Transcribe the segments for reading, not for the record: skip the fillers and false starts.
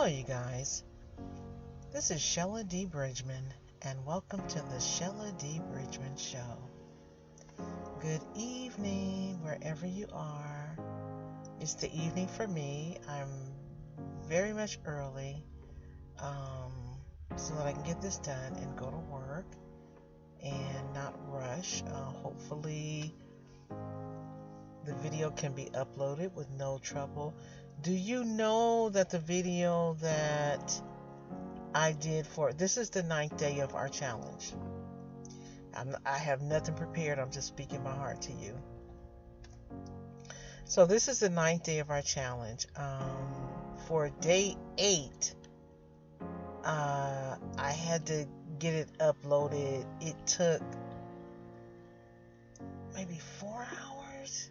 Hello, you guys. This is Shella D. Bridgman, and welcome to the Shella D. Bridgman Show. Good evening, wherever you are. It's the evening for me. I'm very much early, so that I can get this done and go to work and not rush. Hopefully, the video can be uploaded with no trouble. Do you know that the video that I did this is the 9th day of our challenge. I have nothing prepared. I'm just speaking my heart to you. So this is the 9th day of our challenge. For day 8, I had to get it uploaded. It took maybe 4 hours.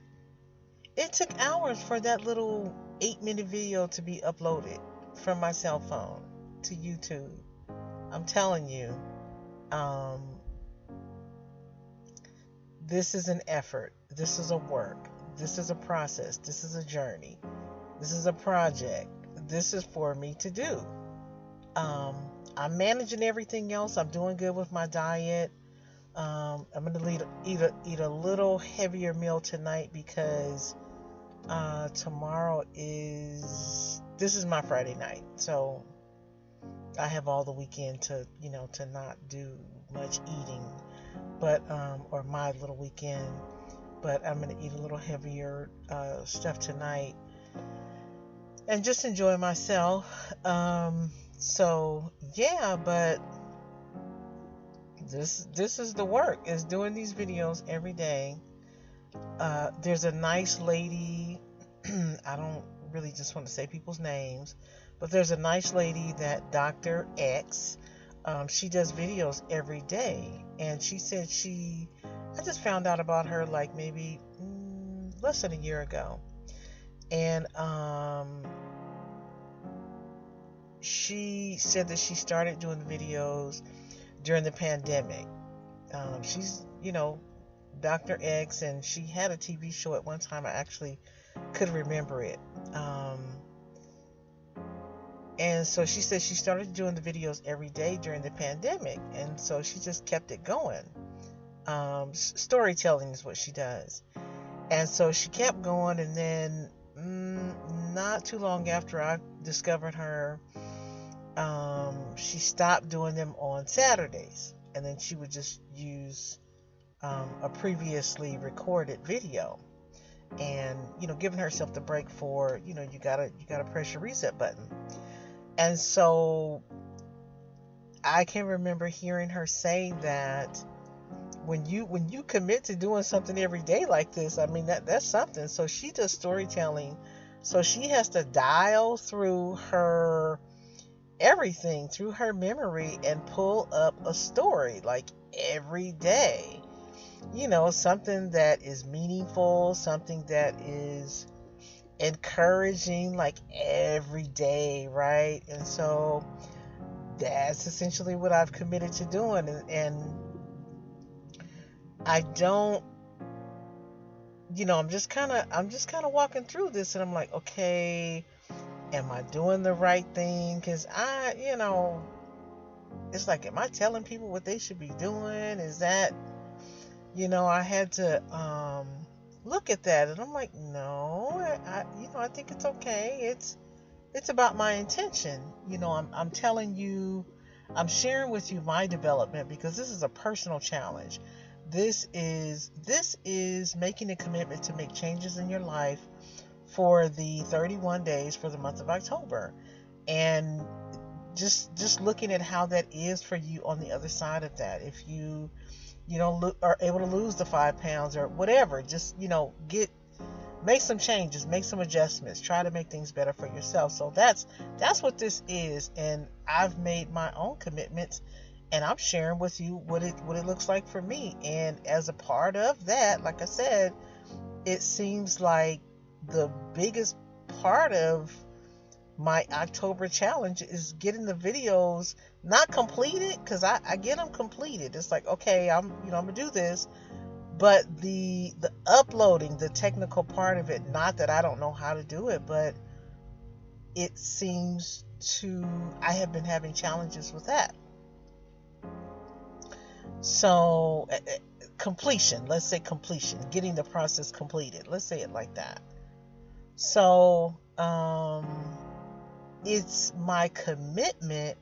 It took hours for that little 8-minute video to be uploaded from my cell phone to YouTube. I'm telling you, this is an effort. This is a work. This is a process. This is a journey. This is a project. This is for me to do. I'm managing everything else. I'm doing good with my diet. I'm going to eat a little heavier meal tonight because tomorrow this is my Friday night. So I have all the weekend to not do much eating, but or my little weekend. But I'm going to eat a little heavier stuff tonight and just enjoy myself. So yeah, but this is the work, is doing these videos every day. There's a nice lady, I don't really just want to say people's names, but there's a nice lady, that Dr. X, she does videos every day, and she said I just found out about her like maybe less than a year ago, and she said that she started doing the videos during the pandemic. She's, Dr. X, and she had a TV show at one time. I actually could remember it. And so she said she started doing the videos every day during the pandemic, and so she just kept it going. Storytelling is what she does. And so she kept going, and then not too long after I discovered her, she stopped doing them on Saturdays, and then she would just use a previously recorded video, and giving herself the break for you gotta press your reset button. And so I can remember hearing her say that when you commit to doing something every day like this, I mean that's something. So she does storytelling, so she has to dial through her everything, through her memory, and pull up a story like every day. Something that is meaningful, something that is encouraging, like every day, right? And so that's essentially what I've committed to doing, and I don't, I'm just kind of walking through this, and I'm like, okay, am I doing the right thing? Because it's like, am I telling people what they should be doing? Is that, I had to look at that, and I'm like, no, I think it's okay. It's about my intention. I'm telling you, I'm sharing with you my development, because this is a personal challenge. This is making a commitment to make changes in your life for the 31 days for the month of October, and just looking at how that is for you on the other side of that. If you are able to lose the 5 pounds or whatever, just make some changes, make some adjustments, try to make things better for yourself. So that's what this is, and I've made my own commitments, and I'm sharing with you what it looks like for me. And as a part of that, like I said, it seems like the biggest part of my October challenge is getting the videos not completed, because I get them completed. It's like, okay, I'm gonna do this, but the uploading, the technical part of it, not that I don't know how to do it, but it seems I have been having challenges with that. So, completion, let's say completion, getting the process completed. Let's say it like that. So, it's my commitment,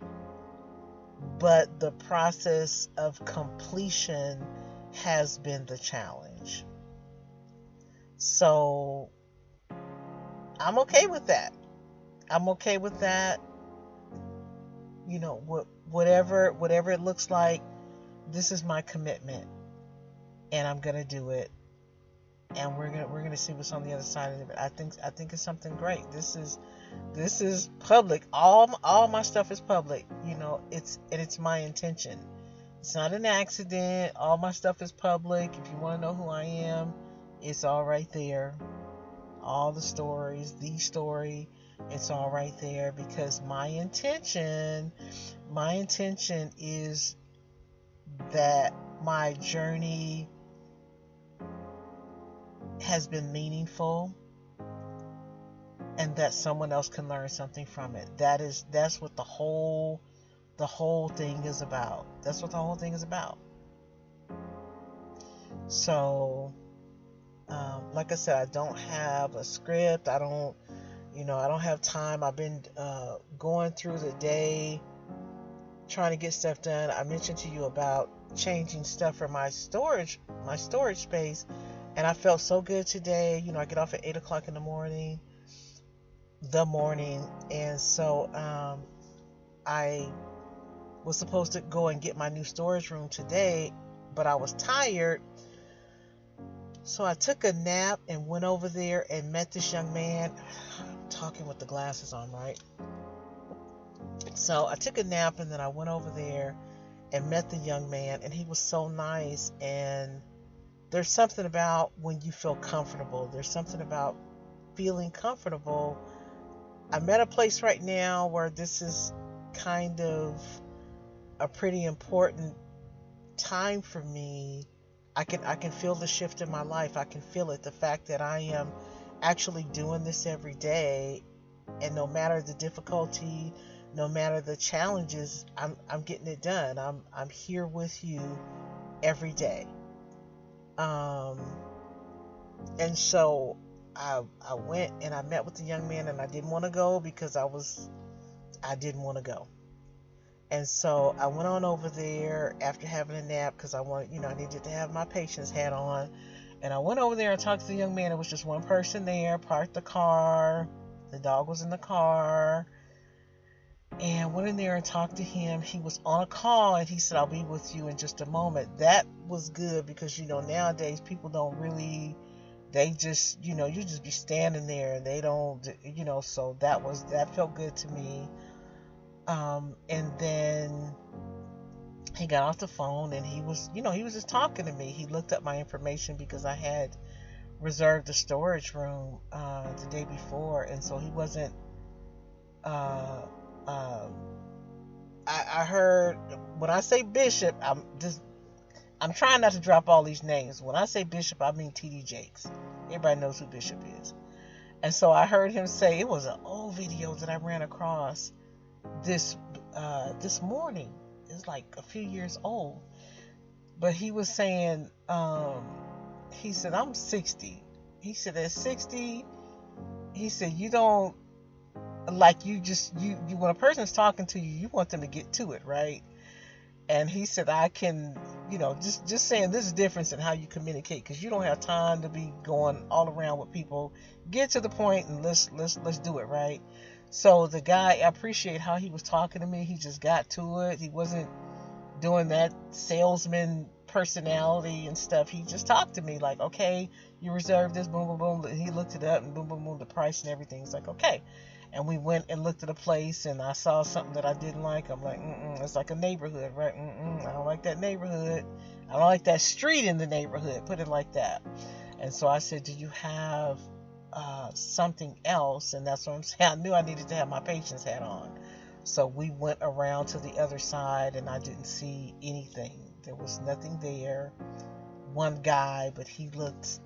but the process of completion has been the challenge. So, I'm okay with that. I'm okay with that. You know, whatever it looks like, this is my commitment, and I'm gonna do it, and we're gonna see what's on the other side of it. I think it's something great. This is public. All my stuff is public. You know, it's my intention. It's not an accident. All my stuff is public. If you want to know who I am, it's all right there. All the stories, the story, it's all right there, because my intention is that my journey has been meaningful, and that someone else can learn something from it. That's what the whole thing is about. That's what the whole thing is about. So, like I said, I don't have a script. I don't have time. I've been going through the day trying to get stuff done. I mentioned to you about changing stuff for my storage space, and I felt so good today. You know, I get off at 8 o'clock in the morning, and so I was supposed to go and get my new storage room today, but I was tired. So I took a nap and went over there and met this young man. I'm talking with the glasses on, right? So I took a nap, and then I went over there and met the young man, and he was so nice. And there's something about when you feel comfortable. There's something about feeling comfortable. I'm at a place right now where this is kind of a pretty important time for me. I can feel the shift in my life. I can feel it. The fact that I am actually doing this every day, and no matter the difficulty, no matter the challenges, I'm getting it done. I'm here with you every day. And so I went and I met with the young man, and I didn't want to go because I didn't want to go. And so I went on over there after having a nap, because I needed to have my patience hat on. And I went over there and talked to the young man. It was just one person there, parked the car. The dog was in the car. And went in there and talked to him. He was on a call, and he said, I'll be with you in just a moment. That was good, because, nowadays people don't really, they just, you just be standing there, and they don't, so that felt good to me. And then he got off the phone, and he was just talking to me. He looked up my information because I had reserved the storage room the day before, and so he wasn't. I heard when I say Bishop, I'm trying not to drop all these names. When I say Bishop, I mean T.D. Jakes. Everybody knows who Bishop is, and so I heard him say, it was an old video that I ran across this morning. It's like a few years old, but he was saying, he said, I'm 60. He said, at 60, he said, you don't, like, you when a person's talking to you, you want them to get to it, right? And he said, I can, just saying, there's a difference in how you communicate, because you don't have time to be going all around with people. Get to the point and let's do it, right? So the guy, I appreciate how he was talking to me. He just got to it. He wasn't doing that salesman personality and stuff. He just talked to me like, okay, you reserved this, boom, boom, boom. He looked it up, and boom, boom, boom, the price and everything. It's like, okay. And we went and looked at a place, and I saw something that I didn't like. I'm like, it's like a neighborhood, right? I don't like that neighborhood. I don't like that street in the neighborhood, put it like that. And so I said, do you have something else? And that's what I'm saying. I knew I needed to have my patience hat on. So we went around to the other side, and I didn't see anything. There was nothing there. One guy, but he looked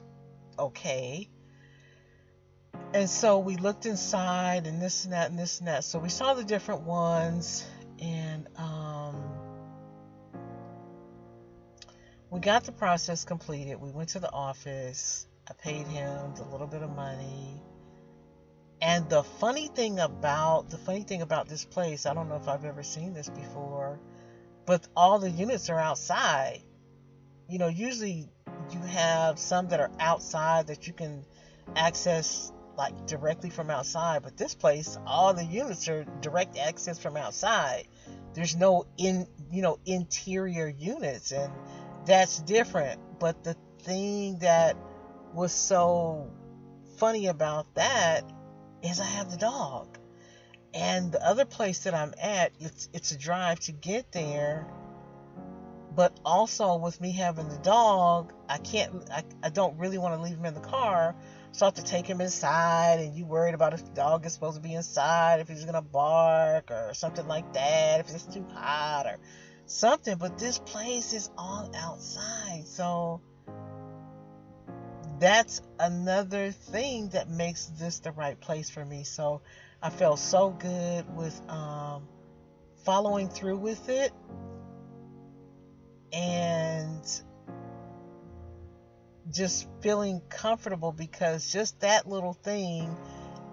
okay. And so we looked inside and this and that and this and that. So we saw the different ones, and we got the process completed. We went to the office. I paid him a little bit of money. And the funny thing about this place, I don't know if I've ever seen this before, but all the units are outside. You know, usually you have some that are outside that you can access like directly from outside, but this place, all the units are direct access from outside. There's no interior units, and that's different. But the thing that was so funny about that is I have the dog. And the other place that I'm at, it's a drive to get there. But also with me having the dog, I don't really want to leave him in the car. So I have to take him inside, and you worried about if the dog is supposed to be inside, if he's going to bark or something like that, if it's too hot or something. But this place is all outside. So that's another thing that makes this the right place for me. So I felt so good with following through with it, and just feeling comfortable, because just that little thing,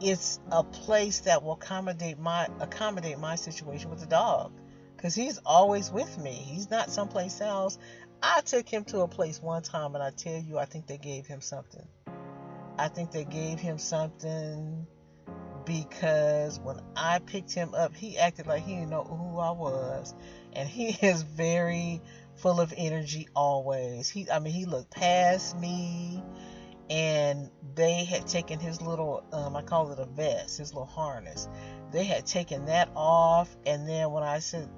it's a place that will accommodate my situation with the dog, because he's always with me. He's not someplace else. I took him to a place one time, and I tell you, I think they gave him something. I think they gave him something, because when I picked him up, he acted like he didn't know who I was. And he is very full of energy always. He looked past me, and they had taken his little, I call it a vest, his little harness. They had taken that off, and then when I said,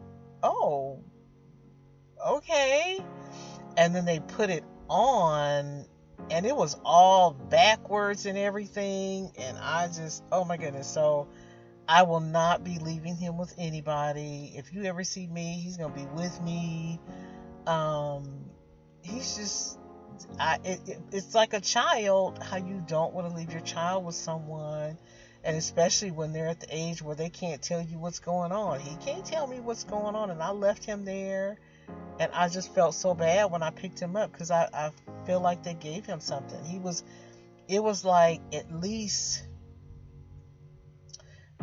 "Oh, okay," and then they put it on, and it was all backwards and everything, and I just, oh my goodness. So I will not be leaving him with anybody. If you ever see me, he's gonna be with me. He's just, it's like a child, how you don't want to leave your child with someone, and especially when they're at the age where they can't tell you what's going on. He can't tell me what's going on, and I left him there, and I just felt so bad when I picked him up, because I feel like they gave him something. It was like at least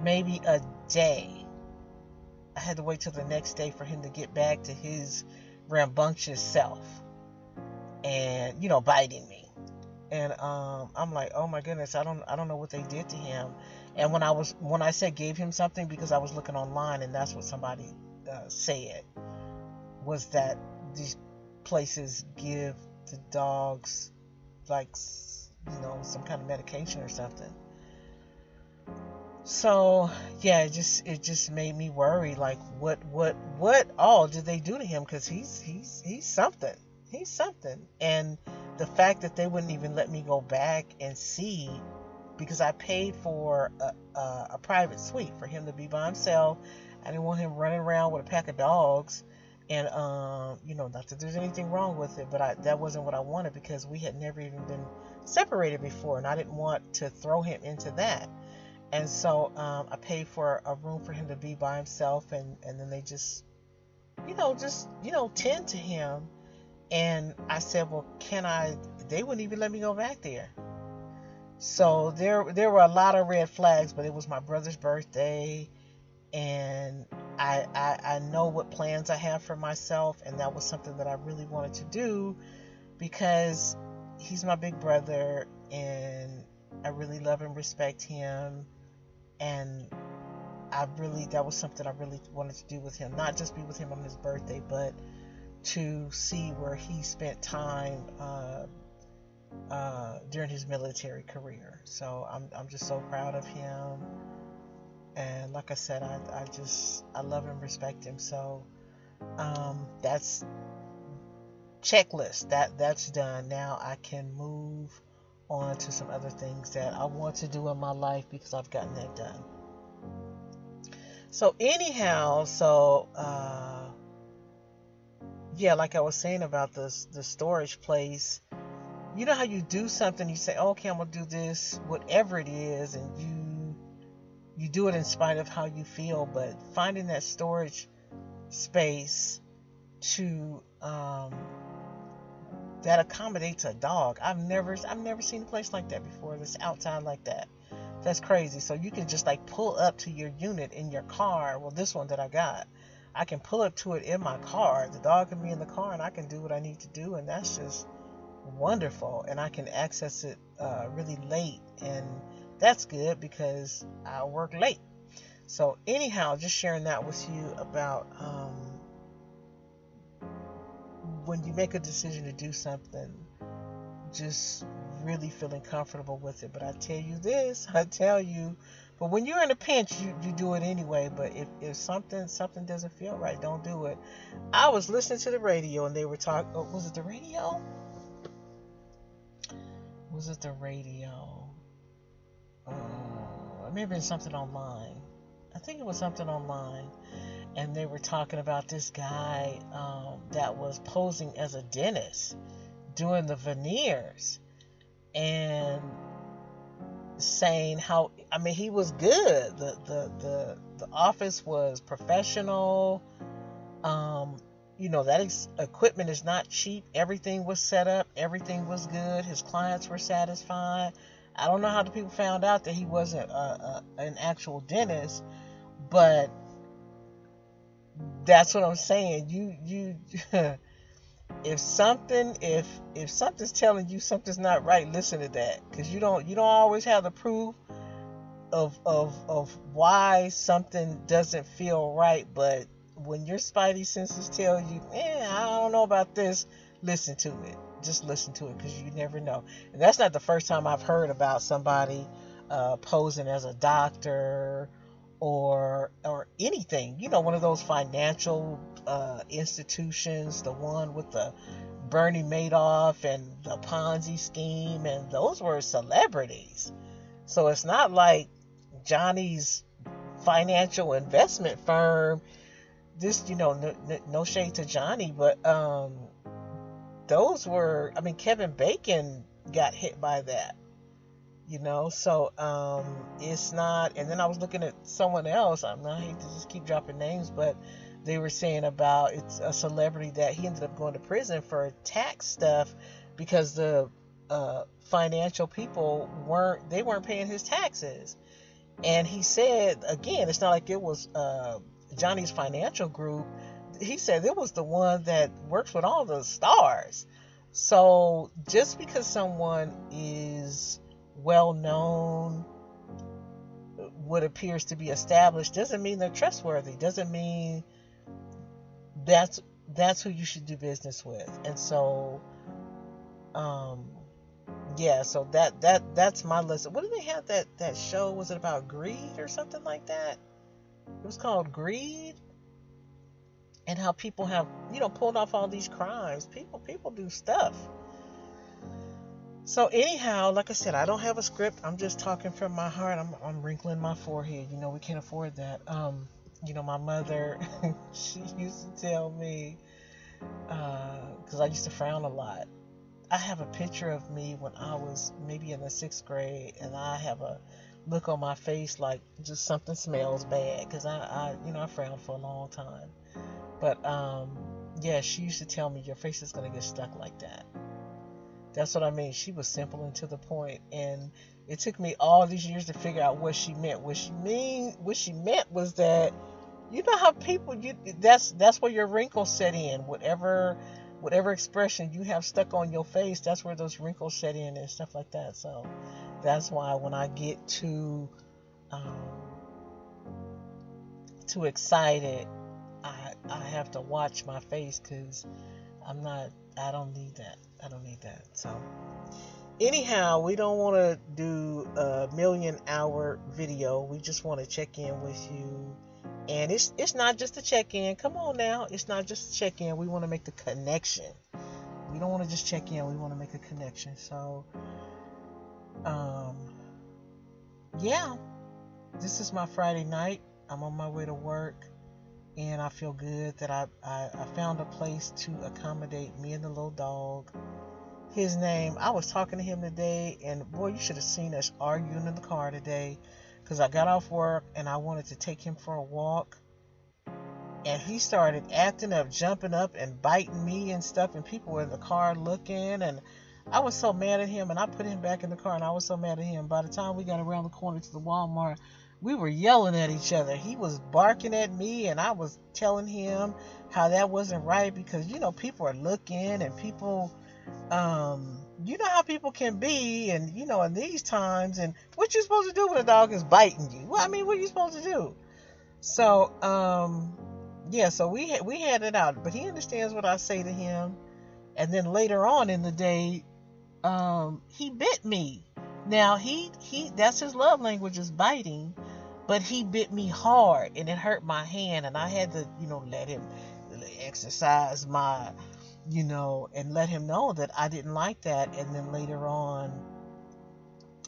maybe a day. I had to wait till the next day for him to get back to his rambunctious self, and biting me. And I'm like, oh my goodness, I don't know what they did to him. And when I said gave him something, because I was looking online, and that's what somebody said, was that these places give the dogs like some kind of medication or something. So yeah, it just made me worry, like what all did they do to him, because he's something. He's something. And the fact that they wouldn't even let me go back and see, because I paid for a private suite for him to be by himself. I didn't want him running around with a pack of dogs, and not that there's anything wrong with it, but that wasn't what I wanted, because we had never even been separated before, and I didn't want to throw him into that. And so I paid for a room for him to be by himself, and then they just tend to him. And I said, well, they wouldn't even let me go back there. So there were a lot of red flags, but it was my brother's birthday, and I know what plans I have for myself, and that was something that I really wanted to do, because he's my big brother, and I really love and respect him, and that was something I really wanted to do with him, not just be with him on his birthday, but to see where he spent time during his military career. So I'm just so proud of him, and like I said, I love and respect him. So that's checklist, that's done. Now I can move on to some other things that I want to do in my life, because I've gotten that done. So anyhow, yeah, like I was saying about the storage place, you know how you do something, you say, okay, I'm gonna do this, whatever it is, and you do it in spite of how you feel, but finding that storage space to that accommodates a dog. I've never seen a place like that before. That's outside like that. That's crazy. So you can just like pull up to your unit in your car. Well, this one that I got, I can pull up to it in my car. The dog can be in the car, and I can do what I need to do, and that's just wonderful. And I can access it really late, and that's good because I work late. So anyhow, just sharing that with you about when you make a decision to do something, just really feeling comfortable with it. But I tell you, but when you're in a pinch, you do it anyway. But if something doesn't feel right, don't do it. I was listening to the radio, and they were talking. Oh, was it the radio? Was it the radio? It may have been something online. I think it was something online. And they were talking about this guy that was posing as a dentist doing the veneers and saying how, I mean, he was good. The office was professional. That equipment is not cheap. Everything was set up. Everything was good. His clients were satisfied. I don't know how the people found out that he wasn't an actual dentist, but that's what I'm saying. You if something's telling you something's not right, listen to that, because you don't always have the proof of why something doesn't feel right. But when your spidey senses tell you, I don't know about this, listen to it. Just listen to it, because you never know. And that's not the first time I've heard about somebody posing as a doctor or anything. One of those financial institutions, the one with the Bernie Madoff and the Ponzi scheme, and those were celebrities. So it's not like Johnny's financial investment firm. This, no shade to Johnny, but those were, Kevin Bacon got hit by that. So it's not. And then I was looking at someone else. I hate to just keep dropping names, but they were saying about, it's a celebrity that he ended up going to prison for tax stuff because the financial people weren't paying his taxes. And he said, again, it's not like it was Johnny's financial group. He said it was the one that works with all the stars. So just because someone is well known, what appears to be established, doesn't mean they're trustworthy. Doesn't mean that's who you should do business with. And so so that's my lesson. What did they have that show? Was it about greed or something like that? It was called Greed, and how people have pulled off all these crimes. People do stuff. So anyhow, like I said, I don't have a script. I'm just talking from my heart. I'm wrinkling my forehead. We can't afford that. My mother, she used to tell me, because I used to frown a lot. I have a picture of me when I was maybe in the 6th grade, and I have a look on my face like just something smells bad, because I frowned for a long time. But she used to tell me, your face is gonna get stuck like that. That's what I mean. She was simple and to the point, and it took me all these years to figure out what she meant. What she meant was that, how people, that's where your wrinkles set in. Whatever expression you have stuck on your face, that's where those wrinkles set in and stuff like that. So that's why when I get too excited, I have to watch my face, because I don't need that. So anyhow, we don't want to do a 1,000,000-hour video. We just want to check in with you. And it's not just a check-in. Come on now. It's not just a check-in. We want to make the connection. We don't want to just check in. We want to make a connection. So, this is my Friday night. I'm on my way to work, and I feel good that I found a place to accommodate me and the little dog. his name. I was talking to him today, and boy, you should have seen us arguing in the car today, because I got off work and I wanted to take him for a walk, and he started acting up, jumping up and biting me and stuff, and people were in the car looking, and I was so mad at him, and I put him back in the car, and I was so mad at him. By the time we got around the corner to the Walmart, we were yelling at each other. He was barking at me, and I was telling him how that wasn't right, because people are looking, and people, you know how people can be, and in these times, and what you supposed to do when a dog is biting you? Well, I mean, what are you supposed to do? So yeah, so we had it out, but he understands what I say to him. And then later on in the day, he bit me. Now he that's his love language, is biting, but he bit me hard, and it hurt my hand, and I had to let him exercise my and let him know that I didn't like that. And then later on,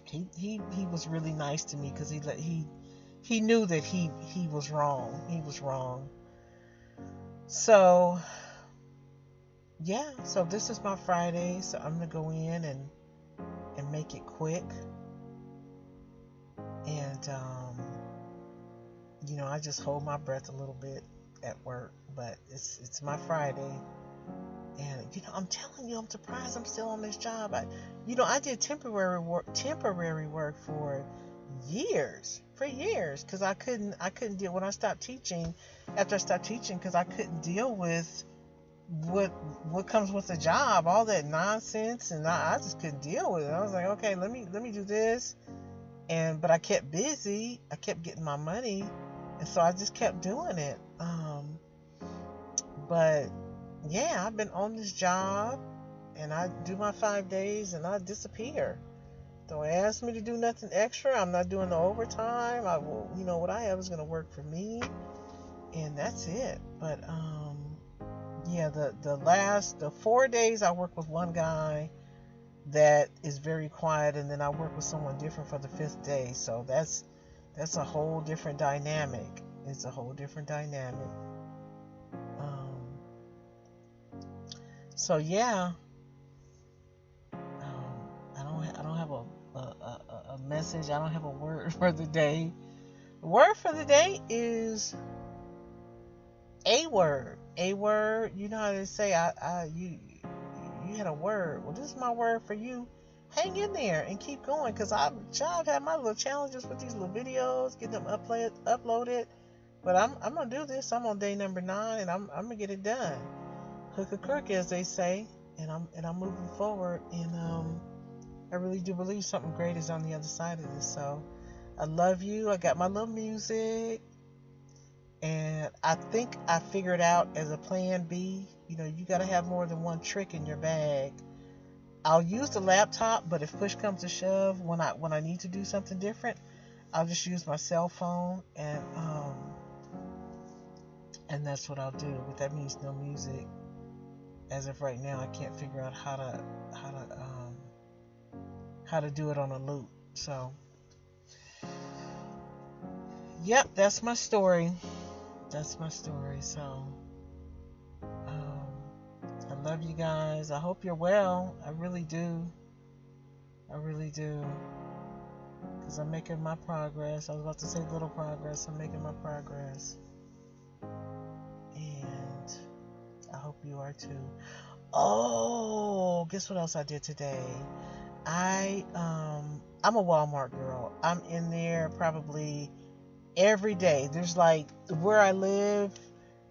he was really nice to me, because he knew that he was wrong. He was wrong. So yeah, so this is my Friday, so I'm gonna go in and make it quick. And I just hold my breath a little bit at work, but it's my Friday. And I'm telling you, I'm surprised I'm still on this job. I did temporary work for years, because I couldn't deal when I stopped teaching. After I stopped teaching, because I couldn't deal with what comes with the job, all that nonsense, and I just couldn't deal with it. I was like, okay, let me do this, but I kept busy. I kept getting my money, and so I just kept doing it. But yeah, I've been on this job, and I do my 5 days, and I disappear. Don't ask me to do nothing extra. I'm not doing the overtime. I will, what I have is going to work for me, and that's it. But yeah, the 4 days I work with one guy that is very quiet, and then I work with someone different for the 5th day. So that's a whole different dynamic. It's a whole different dynamic. So yeah, I don't have a message. I don't have a word for the day. The word for the day is a word. A word. You know how they say you had a word. Well, this is my word for you. Hang in there and keep going, because I've had my little challenges with these little videos, get them uploaded. But I'm gonna do this. I'm on day number 9, and I'm gonna get it done. Hook a crook, as they say, and I'm moving forward, and I really do believe something great is on the other side of this. So I love you. I got my little music, and I think I figured out as a plan B, you got to have more than one trick in your bag. I'll use the laptop, but if push comes to shove, when I need to do something different, I'll just use my cell phone, and that's what I'll do. But that means no music. As of right now, I can't figure out how to do it on a loop. So, yep, that's my story. So, I love you guys. I hope you're well. I really do. Because I'm making my progress. I was about to say little progress. I'm making my progress. And I hope you are too. Oh, guess what else I did today? I'm a Walmart girl. I'm in there probably every day. There's like where I live,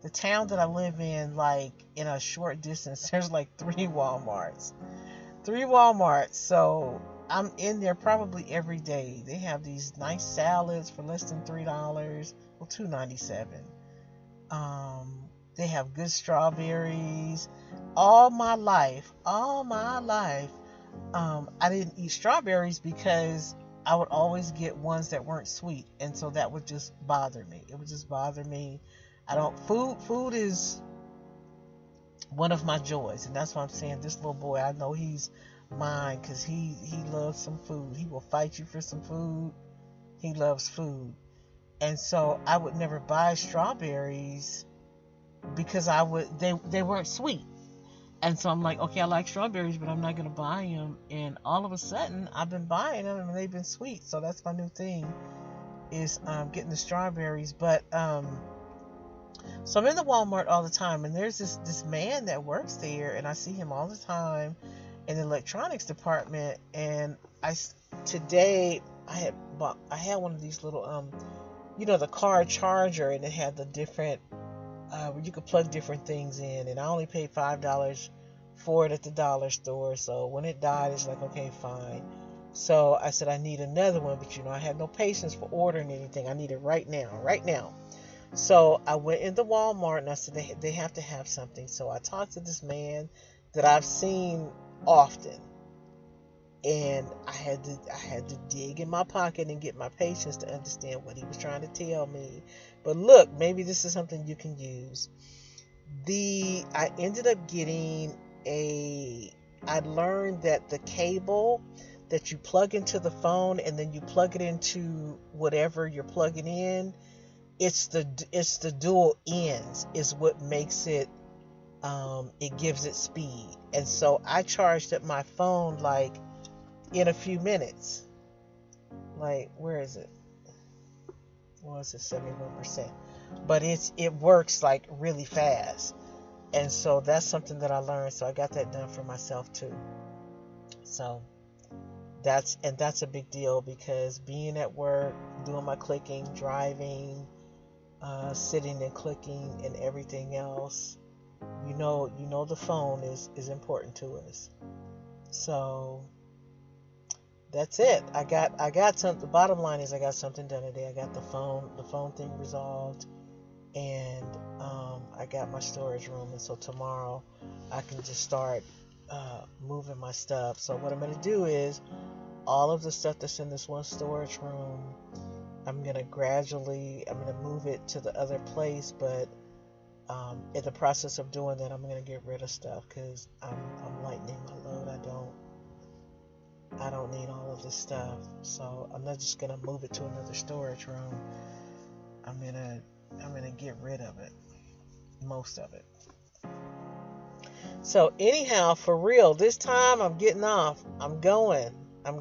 the town that I live in, like in a short distance, there's like 3 Walmarts. So I'm in there probably every day. They have these nice salads for less than $3. Well, $2.97. They have good strawberries. All my life, I didn't eat strawberries because I would always get ones that weren't sweet, and so that would just bother me. It would just bother me. Food is one of my joys, and that's why I'm saying this little boy, I know he's mine, because he loves some food. He will fight you for some food. He loves food. And so I would never buy strawberries because they weren't sweet. And so I'm like, okay, I like strawberries, but I'm not going to buy them. And all of a sudden, I've been buying them and they've been sweet. So that's my new thing, is getting the strawberries. But so I'm in the Walmart all the time, and there's this man that works there, and I see him all the time in the electronics department. And today I had one of these little the car charger, and it had the different where you could plug different things in, and I only paid $5 for it at the dollar store. So when it died, it's like, okay, fine. So I said I need another one, but I had no patience for ordering anything. I need it right now, right now. So I went into Walmart and I said they have to have something. So I talked to this man that I've seen often, and I had to dig in my pocket and get my patience to understand what he was trying to tell me. But look, maybe this is something you can use. I ended up getting I learned that the cable that you plug into the phone and then you plug it into whatever you're plugging in, it's the dual ends is what makes it it gives it speed. And so I charged up my phone like in a few minutes. Like, where is it? Well, it's at 71%, but it works like really fast. And so that's something that I learned. So I got that done for myself too. So that's a big deal, because being at work, doing my clicking, driving, sitting and clicking and everything else, the phone is important to us. So that's it. I got something. The bottom line is I got something done today. I got the phone thing resolved, and I got my storage room. And so tomorrow I can just start moving my stuff. So what I'm going to do is all of the stuff that's in this one storage room, I'm going to move it to the other place. But in the process of doing that, I'm going to get rid of stuff because I'm lightening my load. I don't need all of this stuff. So I'm not just going to move it to another storage room. I'm going to get rid of it. Most of it. So anyhow, for real, this time I'm getting off. I'm going. I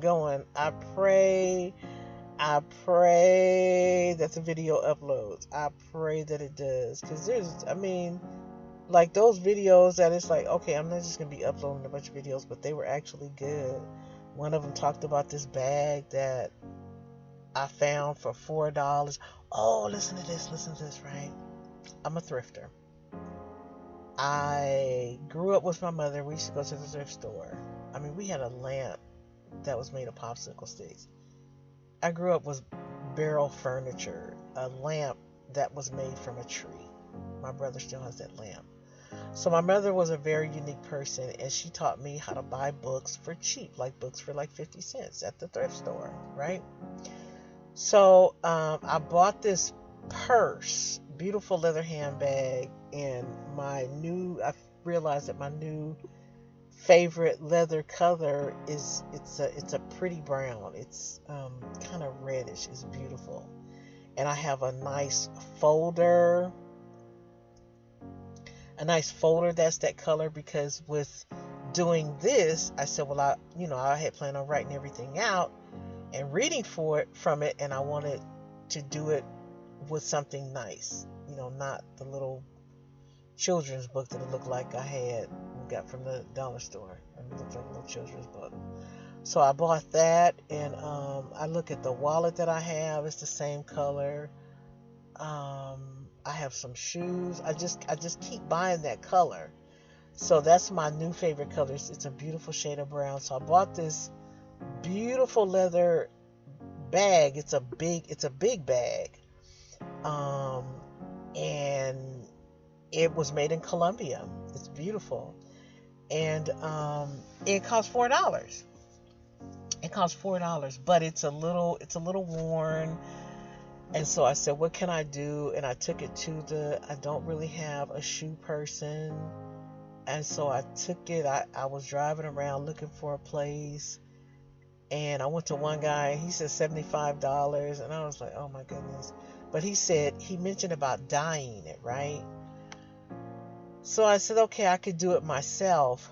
pray that the video uploads. I pray that it does. Because like those videos that it's like, okay, I'm not just going to be uploading a bunch of videos, but they were actually good. One of them talked about this bag that I found for $4. Oh, listen to this, right? I'm a thrifter. I grew up with my mother. We used to go to the thrift store. We had a lamp that was made of popsicle sticks. I grew up with barrel furniture, a lamp that was made from a tree. My brother still has that lamp. So my mother was a very unique person, and she taught me how to buy books for cheap, like books for like 50 cents at the thrift store, right? So I bought this purse, beautiful leather handbag, and I realized that my new favorite leather color is it's a pretty brown. It's kind of reddish. It's beautiful. And I have a nice folder that's that color, because with doing this, I said, well, I had planned on writing everything out and reading from it, and I wanted to do it with something nice, not the little children's book that it looked like I got from the dollar store. It looked like a little children's book. So I bought that, and I look at the wallet that I have. It's the same color. I have some shoes. I just keep buying that color. So that's my new favorite color. It's a beautiful shade of brown. So I bought this beautiful leather bag. It's a big bag. And it was made in Colombia. It's beautiful. And it cost $4. It cost $4, but it's a little worn. And so I said, what can I do? And I took it to I don't really have a shoe person. And so I took it. I was driving around looking for a place. And I went to one guy, and he said $75. And I was like, oh my goodness. But he mentioned about dyeing it, right? So I said, okay, I could do it myself.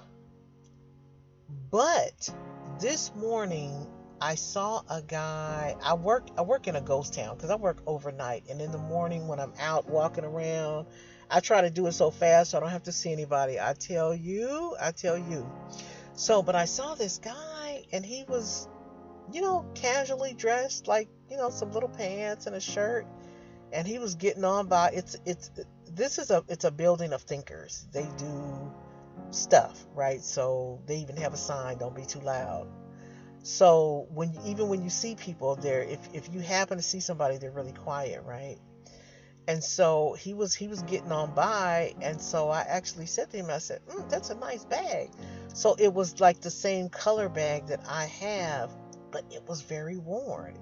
But this morning I saw a guy. I work in a ghost town because I work overnight, and in the morning when I'm out walking around, I try to do it so fast so I don't have to see anybody. I tell you. So, but I saw this guy, and he was, casually dressed, like, some little pants and a shirt, and he was getting on by. It's a building of thinkers. They do stuff, right? So they even have a sign, don't be too loud. So when you see people there, if you happen to see somebody, they're really quiet, right? And so he was getting on by, and so I actually said to him, I said, that's a nice bag. So it was like the same color bag that I have, but it was very worn.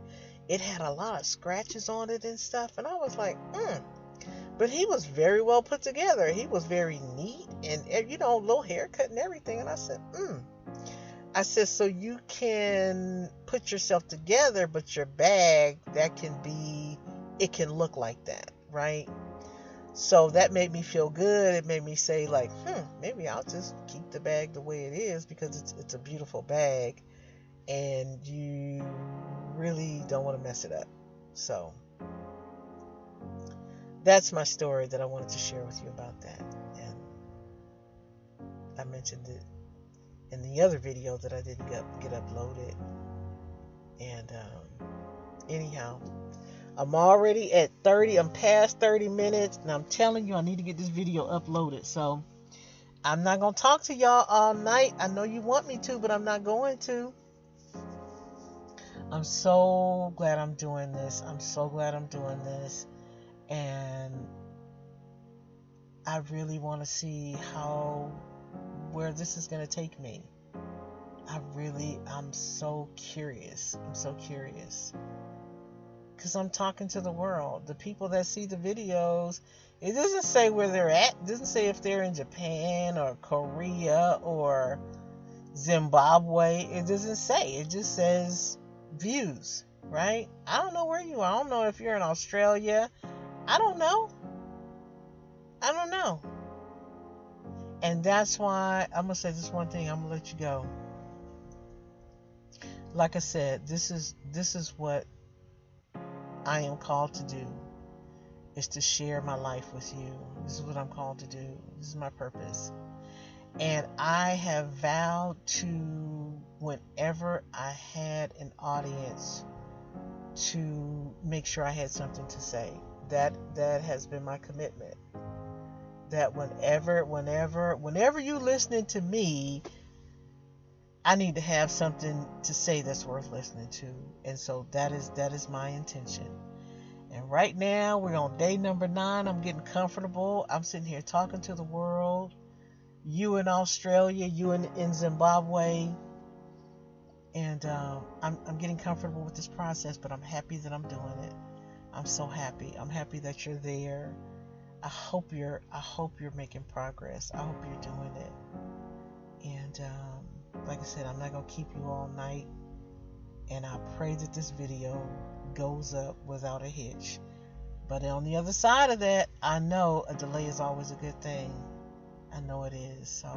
It had a lot of scratches on it and stuff, and I was like, But he was very well put together. He was very neat, and little haircut and everything. And I said, I said, so you can put yourself together, but your bag, it can look like that, right? So that made me feel good. It made me say, like, maybe I'll just keep the bag the way it is, because it's a beautiful bag and you really don't want to mess it up. So that's my story that I wanted to share with you about that. And I mentioned it in the other video that I didn't get uploaded. And anyhow, I'm already at 30. I'm past 30 minutes, and I'm telling you, I need to get this video uploaded. So I'm not going to talk to y'all all night. I know you want me to, but I'm not going to. I'm so glad I'm doing this. And I really want to see where this is going to take me. I'm so curious. Because I'm talking to the world. The people that see the videos, it doesn't say where they're at. It doesn't say if they're in Japan or Korea or Zimbabwe. It doesn't say. It just says views, right? I don't know where you are. I don't know if you're in Australia. I don't know. And that's why I'm going to say this one thing. I'm going to let you go. Like I said, this is what I am called to do, is to share my life with you. This is what I'm called to do. This is my purpose. And I have vowed to, whenever I had an audience, to make sure I had something to say. That has been my commitment. That whenever you listening to me, I need to have something to say that's worth listening to. And so that is my intention. And right now we're on day number 9. I'm getting comfortable. I'm sitting here talking to the world. You in Australia, you in Zimbabwe. And I'm getting comfortable with this process, but I'm happy that I'm doing it. I'm so happy. I'm happy that you're there. I hope you're making progress. I hope you're doing it. And like I said, I'm not going to keep you all night. And I pray that this video goes up without a hitch. But on the other side of that, I know a delay is always a good thing. I know it is. So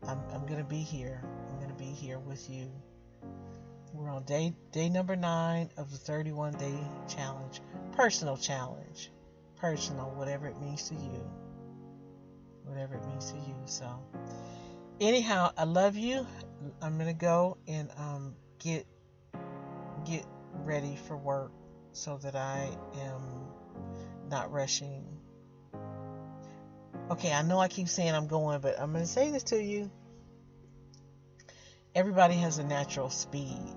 I'm going to be here. I'm going to be here with you. We're on day number 9 of the 31-day challenge. Personal challenge. Personal, whatever it means to you. So anyhow, I love you. I'm going to go and get ready for work so that I am not rushing. Okay, I know I keep saying I'm going, but I'm going to say this to you. Everybody has a natural speed.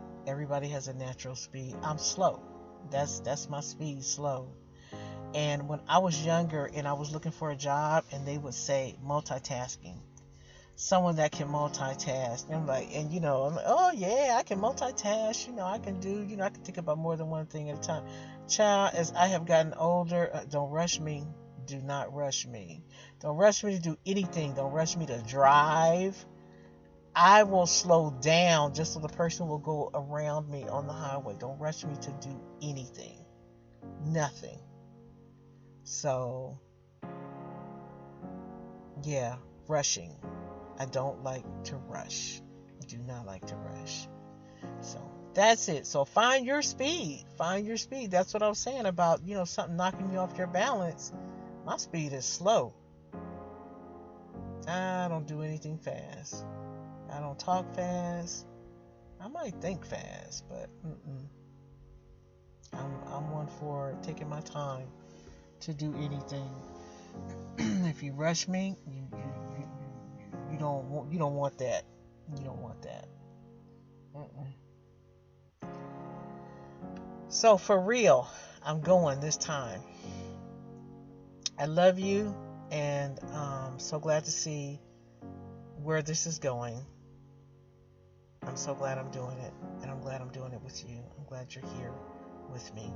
I'm slow. That's my speed, slow. And when I was younger and I was looking for a job, and they would say multitasking. Someone that can multitask. And I'm like, oh yeah, I can multitask. I can do, I can think about more than one thing at a time. Child, as I have gotten older, don't rush me. Do not rush me. Don't rush me to do anything. Don't rush me to drive. I will slow down just so the person will go around me on the highway. Don't rush me to do anything. Nothing. So Yeah, rushing. I don't like to rush. I do not like to rush. So that's it. So find your speed. Find your speed. That's what I was saying about, something knocking you off your balance. My speed is slow. I don't do anything fast. I don't talk fast. I might think fast, but I'm one for taking my time to do anything. If you rush me, you don't want that. You don't want that. Mm-mm. So for real, I'm going this time. I love you, and so glad to see where this is going. I'm so glad I'm doing it, and I'm glad I'm doing it with you. I'm glad you're here with me.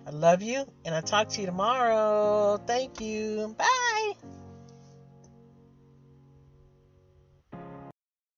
I love you, and I'll talk to you tomorrow. Thank you. Bye.